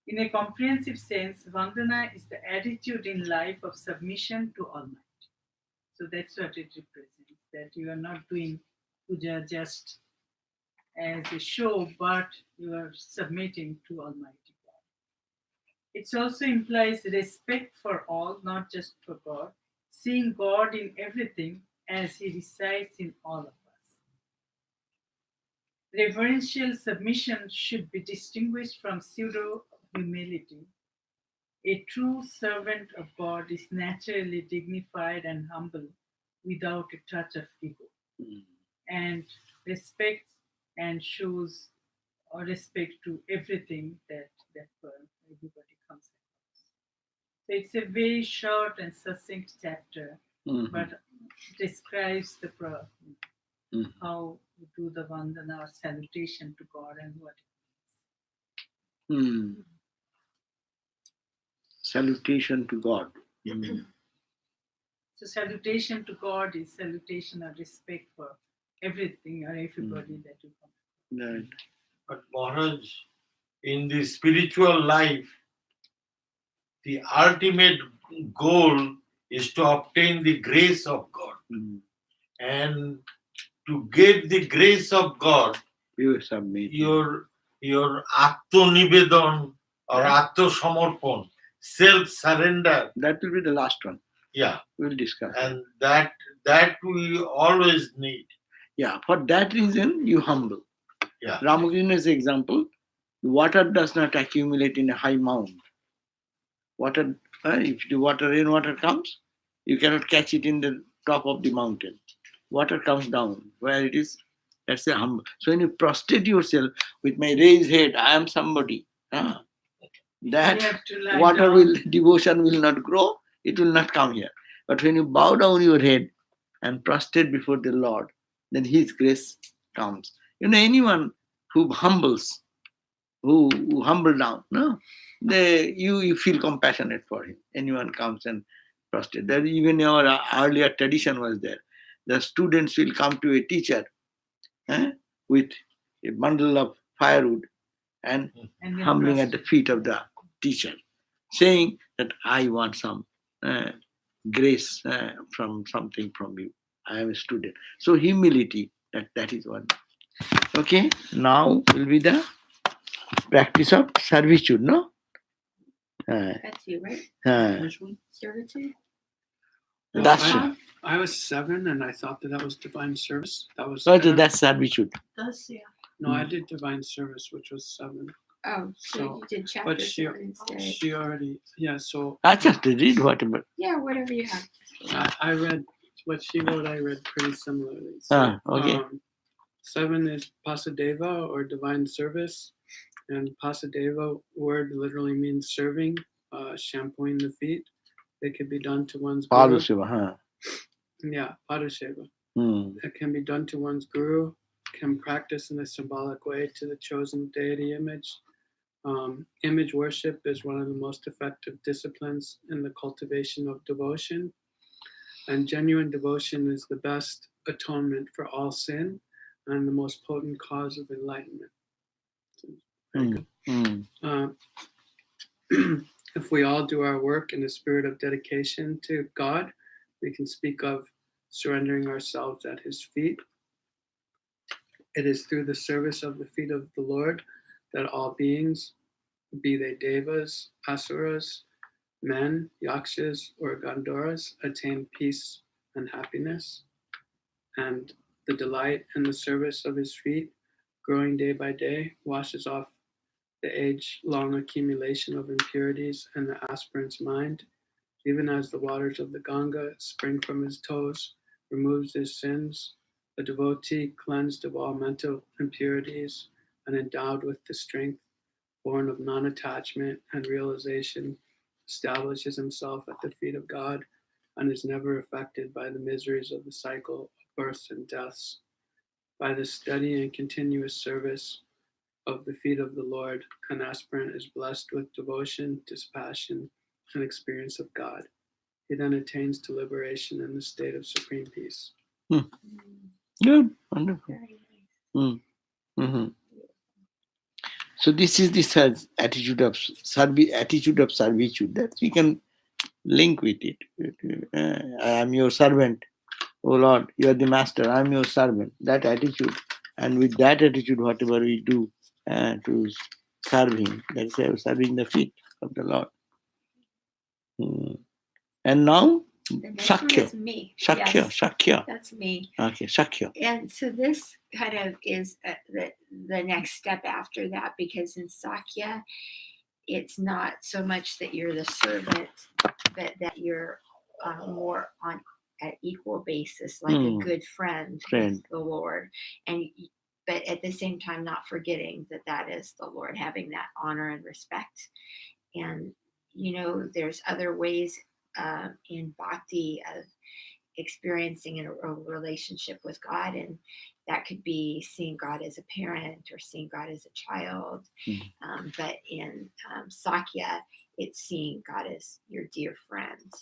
Speaker 8: In a comprehensive sense, Vandana is the attitude in life of submission to Almighty. So that's what it represents, that you are not doing puja just as a show, but you are submitting to Almighty God. It also implies respect for all, not just for God, seeing God in everything as He resides in all of us. Reverential submission should be distinguished from pseudo humility. A true servant of God is naturally dignified and humble without a touch of ego, and respects and shows respect to everything that everybody comes across. So it's a very short and succinct chapter, but describes the how we do the Vandana or salutation to God and what it means.
Speaker 1: Salutation to God.
Speaker 8: So salutation to God is salutation or respect for everything or everybody that you come.
Speaker 1: Right.
Speaker 3: But Maharaj, in the spiritual life, the ultimate goal is to obtain the grace of God. And to get the grace of God,
Speaker 1: You submit.
Speaker 3: your Atto-nivedon or Atto-samarpan, self-surrender.
Speaker 1: That will be the last one.
Speaker 3: Yeah.
Speaker 1: We'll discuss.
Speaker 3: And that we always need.
Speaker 1: Yeah, for that reason, you humble.
Speaker 3: Yeah.
Speaker 1: Ramakrishna's example, water does not accumulate in a high mound. Water, if the rainwater comes, you cannot catch it in the top of the mountain. Water comes down where it is. That's a humble. So when you prostrate yourself with my raised head, I am somebody. That water devotion will not grow. It will not come here. But when you bow down your head and prostrate before the Lord, then His grace comes. Anyone who humbles, who humble down, you feel compassionate for him. Anyone comes and prostrate. There even our earlier tradition was there. The students will come to a teacher with a bundle of firewood and humbling at the feet of the teacher, saying that I want some grace from something from you. I am a student. So humility, that is one. Okay, now will be the practice of servitude, no?
Speaker 2: That's you, right?
Speaker 1: Uh,
Speaker 2: Servitude?
Speaker 9: No,
Speaker 1: That's
Speaker 9: I was 7 and I thought that was divine service. That was
Speaker 1: so that's servitude.
Speaker 6: That's, yeah.
Speaker 9: no, I did divine service, which was 7.
Speaker 2: Oh, so
Speaker 9: So,
Speaker 2: you did chapter
Speaker 9: But she
Speaker 2: 7 instead.
Speaker 9: she already so
Speaker 1: I just read whatever.
Speaker 2: Yeah, whatever you have.
Speaker 9: I read what she wrote. I read pretty similarly. So,
Speaker 1: Okay.
Speaker 9: 7 is Pasadeva or divine service, and Pasadeva word literally means serving, shampooing the feet. They could be done to one's guru.
Speaker 1: Paduseva, huh?
Speaker 9: Yeah, Padasheva.
Speaker 1: Hmm.
Speaker 9: It can be done to one's guru, can practice in a symbolic way to the chosen deity image. Image worship is one of the most effective disciplines in the cultivation of devotion. And genuine devotion is the best atonement for all sin and the most potent cause of enlightenment. Very good. If we all do our work in a spirit of dedication to God, we can speak of surrendering ourselves at His feet. It is through the service of the feet of the Lord that all beings, be they devas, asuras, men, yakshas, or gandharas, attain peace and happiness. And the delight in the service of His feet, growing day by day, washes off the age-long accumulation of impurities in the aspirant's mind, even as the waters of the Ganga spring from his toes, removes his sins. A devotee cleansed of all mental impurities and endowed with the strength born of non-attachment and realization establishes himself at the feet of God and is never affected by the miseries of the cycle of births and deaths. By the steady and continuous service of the feet of the Lord, an aspirant is blessed with devotion, dispassion, and experience of God. He then attains to liberation in the state of supreme peace.
Speaker 1: Good, wonderful.
Speaker 2: Very nice.
Speaker 1: Mm-hmm. So this is the attitude of servitude that we can link with it. I am your servant, oh Lord, you are the master. I am your servant. That attitude, and with that attitude, whatever we do to serve Him, that's serving the feet of the Lord. And now,
Speaker 2: The next one is me. Yes,
Speaker 1: Shakya.
Speaker 2: that's me.
Speaker 1: Okay, Shakya.
Speaker 2: And so this kind of is the next step after that, because in Sakya, it's not so much that you're the servant, but that you're more on an equal basis, like a good friend with the Lord. But at the same time, not forgetting that that is the Lord, having that honor and respect. And, there's other ways in bhakti of experiencing a relationship with God, and that could be seeing God as a parent or seeing God as a child. But in Sakya, it's seeing God as your dear friend.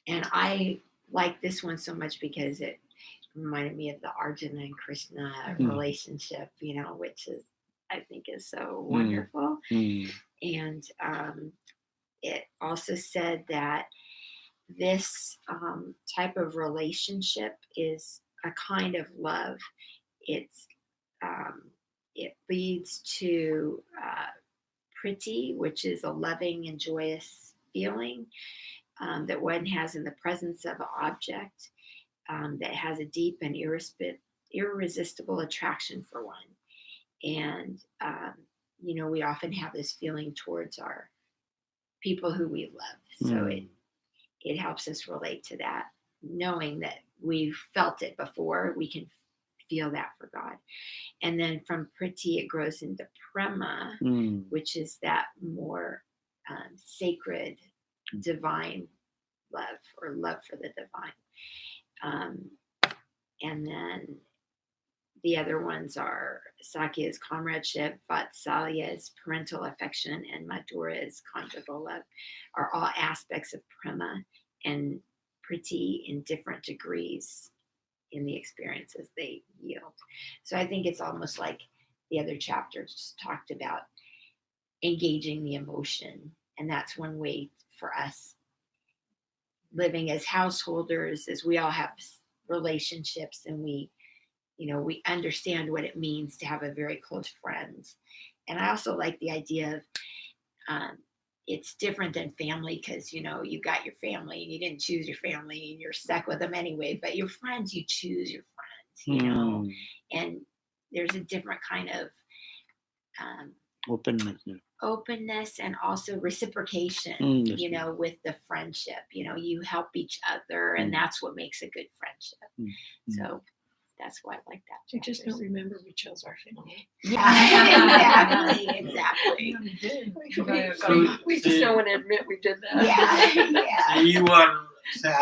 Speaker 2: And I like this one so much because it reminded me of the Arjuna and Krishna relationship, which is, I think, is so wonderful. And it also said that this type of relationship is a kind of love. It leads to priti, which is a loving and joyous feeling that one has in the presence of an object that has a deep and irresistible attraction for one. And, we often have this feeling towards our people who we love. So it helps us relate to that, knowing that we've felt it before, we can feel that for God. And then from priti, it grows into prema, which is that more sacred, divine love, or love for the divine. And then the other ones are Sakya is comradeship, Vatsalya is parental affection, and Madhura is conjugal love, are all aspects of prema and priti in different degrees in the experiences they yield. So I think it's almost like the other chapters talked about engaging the emotion. And that's one way for us living as householders, as we all have relationships, and we understand what it means to have a very close friend. And I also like the idea of it's different than family because you got your family and you didn't choose your family and you're stuck with them anyway. But your friends, you choose your friends, and there's a different kind of openness and also reciprocation, with the friendship. You help each other, and that's what makes a good friendship. So that's why I like that.
Speaker 5: We just don't remember we chose our family.
Speaker 2: Yeah, exactly.
Speaker 5: We just don't want to admit we did that.
Speaker 2: Yeah.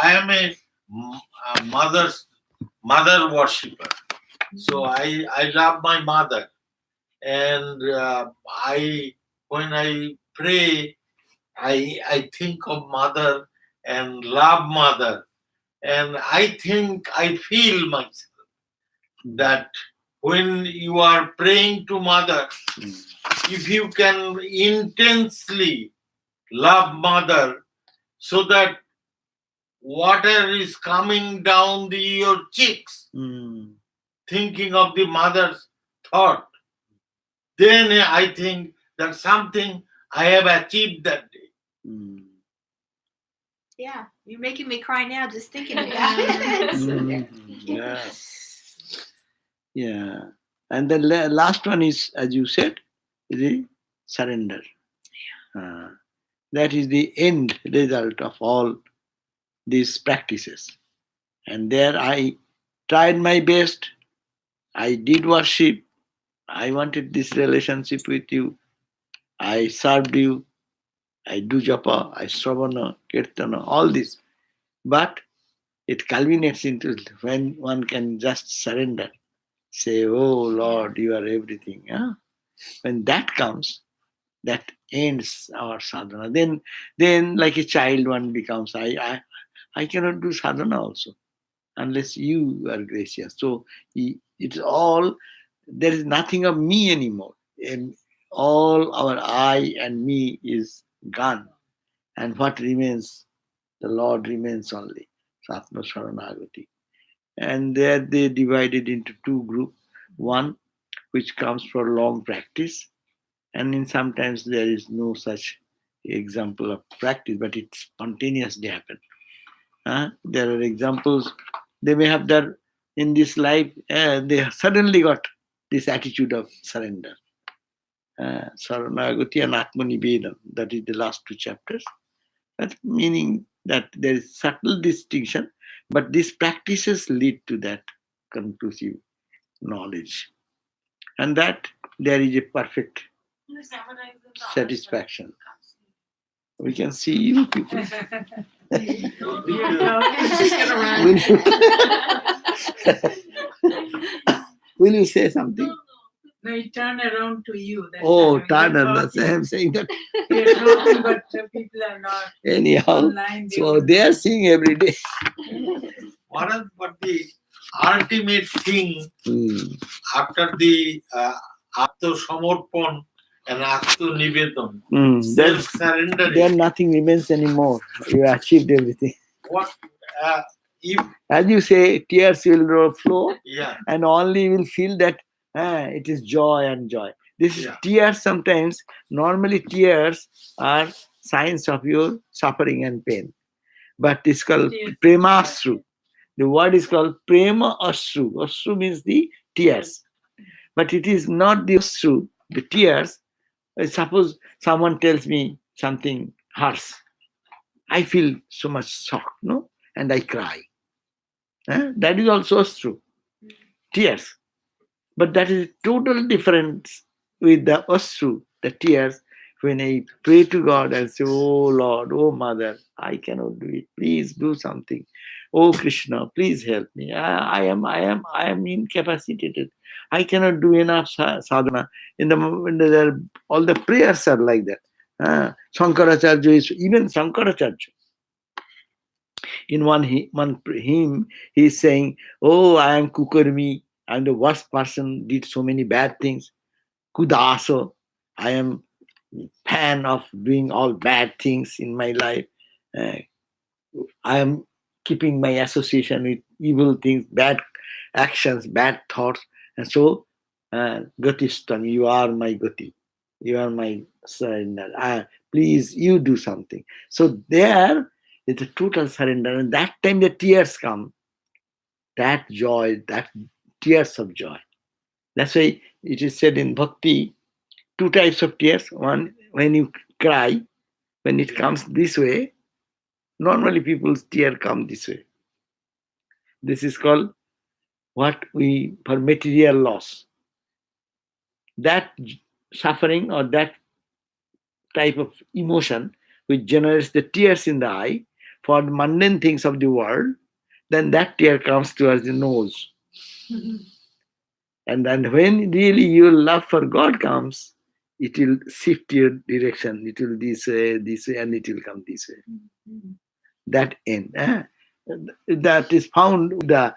Speaker 3: I am a mother worshipper. So I love my mother, and when I pray, I think of mother and love mother, and I feel myself that when you are praying to mother, if you can intensely love mother, so that water is coming down your cheeks, thinking of the mother's thought, then I think that something I have achieved that day.
Speaker 2: Yeah, you're making me cry now just thinking about it.
Speaker 1: Yeah. And the last one is, as you said, the surrender. That is the end result of all these practices. And there I tried my best. I did worship. I wanted this relationship with you. I served you. I do japa, I sravana, kirtana, all this. But it culminates into when one can just surrender. Say, oh Lord, you are everything. When that comes, that ends our sadhana. Then like a child one becomes, I cannot do sadhana also unless you are gracious. So it's all, there is nothing of me anymore. And all our I and me is gone. And what remains? The Lord remains only. Satma Saranagati. And there they divided into two groups. One which comes for long practice, and in sometimes there is no such example of practice, but it spontaneously happens. There are examples, they may have their, in this life, they suddenly got this attitude of surrender. Saranagati and Atmanivedam, that is the last two chapters. That meaning that there is subtle distinction, but these practices lead to that conclusive knowledge. And that there is a perfect satisfaction. We can see you people. Will you say something?
Speaker 8: No, you turn around to you.
Speaker 1: That's turn around. I am saying that.
Speaker 8: We are talking, but people are not.
Speaker 1: Anyhow,
Speaker 8: online.
Speaker 1: So they are seeing every day.
Speaker 3: But the ultimate thing after the Atma Samarpan and Atma Nivedan, self-surrendering.
Speaker 1: Then nothing remains anymore. You achieved everything.
Speaker 3: What if,
Speaker 1: as you say, tears will flow,
Speaker 3: yeah,
Speaker 1: and only will feel that it is joy and joy. This is tears sometimes. Normally, tears are signs of your suffering and pain. But it's called prema ashru. The word is called prema ashru. Ashru means the tears. But it is not the ashru, the tears. Suppose someone tells me something harsh. I feel so much shocked, no? And I cry. That is also ashru. Tears. But that is total difference with the ashru, the tears, when I pray to God and say, oh Lord, oh Mother, I cannot do it. Please do something. Oh Krishna, please help me. I am incapacitated. I cannot do enough sadhana. All the prayers are like that. Shankaracharya is, even Shankaracharya, in one hymn, he is saying, oh, I am Kukarmi. I am the worst person, did so many bad things. Kudasa, I am fan of doing all bad things in my life. I am keeping my association with evil things, bad actions, bad thoughts. And so, Gatistam, you are my Gati. You are my surrender. Please, you do something. So there is a total surrender. And that time the tears come. That joy, that tears of joy. That's why it is said in Bhakti, two types of tears. One, when you cry, when it comes this way, normally people's tear come this way. This is called what we, for material loss. That suffering or that type of emotion which generates the tears in the eye for the mundane things of the world, then that tear comes towards the nose. And then when really your love for God comes, it will shift your direction. It will this way, and it will come this way. That end. That is found with the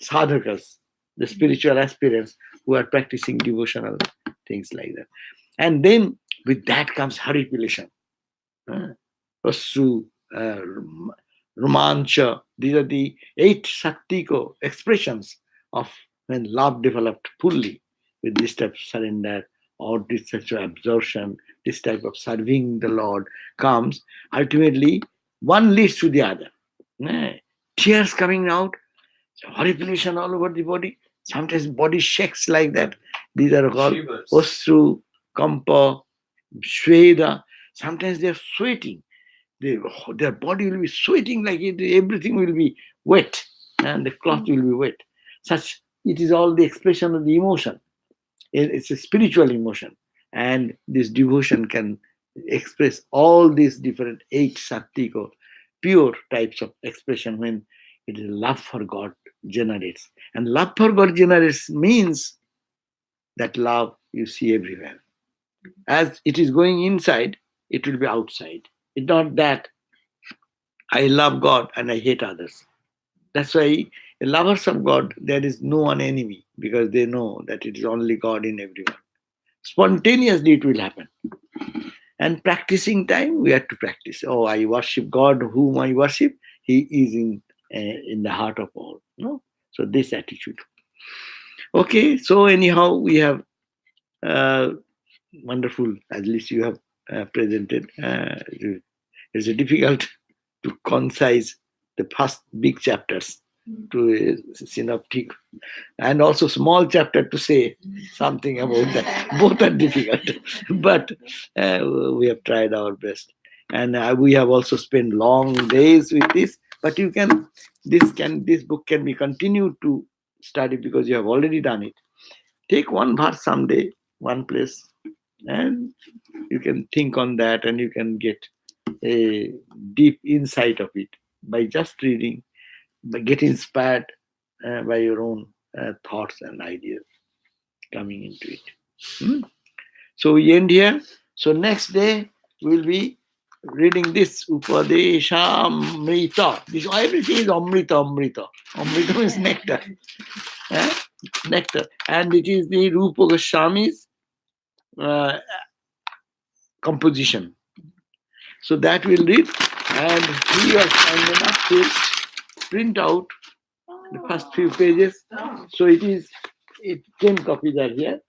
Speaker 1: sadhakas, the spiritual aspirants who are practicing devotional things like that. And then with that comes haripilation. Vasu, Romancha. These are the 8 Sattiko expressions of when love developed fully with this type of surrender or this type of absorption, this type of serving the Lord comes. Ultimately, one leads to the other. Tears coming out, horripilation all over the body. Sometimes body shakes like that. These are called
Speaker 3: Shivers.
Speaker 1: Ostru, Kampa, Shveda. Sometimes they are sweating. Their body will be sweating like it, everything will be wet and the cloth will be wet. Such, it is all the expression of the emotion. It's a spiritual emotion. And this devotion can express all these different 8 sattvic pure types of expression when it is love for God generates. And love for God generates means that love you see everywhere. As it is going inside, it will be outside. It's not that I love God and I hate others. That's why lovers of God, there is no one enemy because they know that it is only God in everyone. Spontaneously it will happen. And practicing time, we have to practice. Oh, I worship God, whom I worship. He is in the heart of all. No, so this attitude. Okay, so anyhow, we have wonderful. At least you have presented. It's difficult to concise the first big chapters to a synoptic, and also small chapter to say something about that. Both are difficult, but we have tried our best, and we have also spent long days with this. But you can, this book can be continued to study because you have already done it. Take one verse someday, one place, and you can think on that, and you can get a deep insight of it by just reading, by get inspired by your own thoughts and ideas coming into it. So we end here. So next day we'll be reading this Upadeshamrita. This everything is Amrita, Amrita. Amrita is nectar. Nectar. And it is the Rupa Goswami's composition. So that we'll read, and he was kind enough to print out the first few pages. So it is 10 copies are here.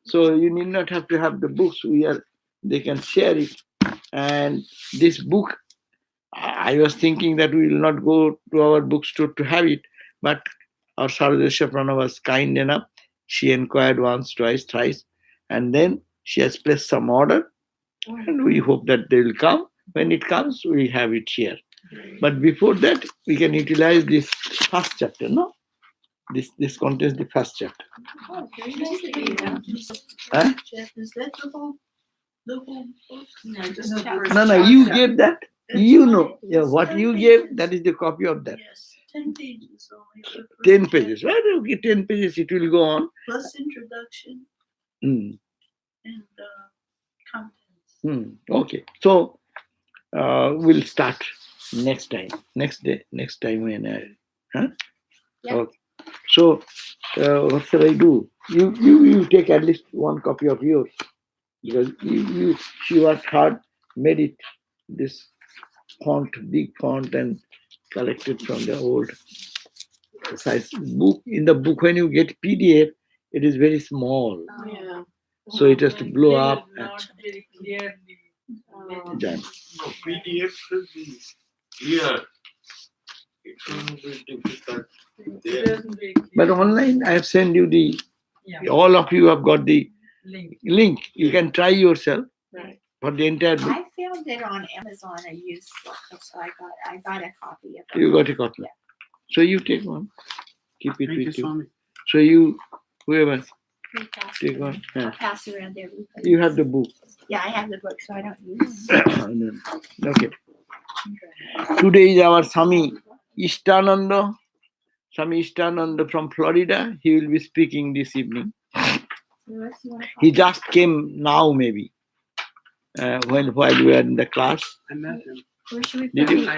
Speaker 1: So you need not have to have the books. They can share it. And this book, I was thinking that we will not go to our bookstore to have it, but our Sarvadesha Prana was kind enough. She inquired once, twice, thrice, and then she has placed some order, and we hope that they will come. When it comes, we have it here. But before that, we can utilize this first chapter, no? This contains the first chapter.
Speaker 6: Oh, very nice to read that.
Speaker 1: Huh?
Speaker 6: Is that the whole book?
Speaker 5: No, just
Speaker 4: No,
Speaker 5: chapter.
Speaker 1: No, you gave that.
Speaker 6: That's
Speaker 1: You
Speaker 6: fine.
Speaker 1: know. Yeah,
Speaker 6: It's
Speaker 1: what
Speaker 6: 10
Speaker 1: you
Speaker 6: pages.
Speaker 1: gave, that is the copy of that.
Speaker 6: Yes, 10 pages only. the first
Speaker 1: 10
Speaker 6: chapter,
Speaker 1: pages. Right? Okay, 10 pages, it will go on.
Speaker 6: Plus introduction
Speaker 1: Hmm.
Speaker 6: and contents.
Speaker 1: Okay. So we'll start next time. Next day. Next time when huh?
Speaker 2: Yeah.
Speaker 1: Okay. So what shall I do? You take at least one copy of yours because she worked hard, made it this font, big font, and collected from the old size book. In the book, when you get PDF, it is very small.
Speaker 5: Yeah.
Speaker 1: So it has to blow
Speaker 8: They
Speaker 1: up.
Speaker 8: will not very clearly.
Speaker 5: Oh.
Speaker 1: Done.
Speaker 3: No, PDF should be clear. It shouldn't be difficult.
Speaker 8: It doesn't very
Speaker 1: But
Speaker 8: clear.
Speaker 1: online, I have sent you the,
Speaker 8: Yeah,
Speaker 1: all of you have got the
Speaker 8: link.
Speaker 1: link. You can try yourself
Speaker 5: Right.
Speaker 1: for the entire book.
Speaker 2: I found it on Amazon. I used so I got a copy of it.
Speaker 1: You got a copy.
Speaker 2: Yeah.
Speaker 1: So you take one. Keep it
Speaker 9: Thank you,
Speaker 1: with you.
Speaker 9: Swami.
Speaker 1: So you, whoever,
Speaker 2: We pass
Speaker 1: take
Speaker 2: it
Speaker 1: one.
Speaker 2: around. I'll pass it around to everybody.
Speaker 1: You have the book.
Speaker 2: Yeah, I have the book, so I don't use it.
Speaker 1: Okay. Today is our Swami Ishtananda. Swami Ishtananda from Florida. He will be speaking this evening. He just came now, maybe, while we were in the class.
Speaker 9: I met him.
Speaker 2: Where should we
Speaker 1: Did
Speaker 2: put
Speaker 1: you?
Speaker 2: the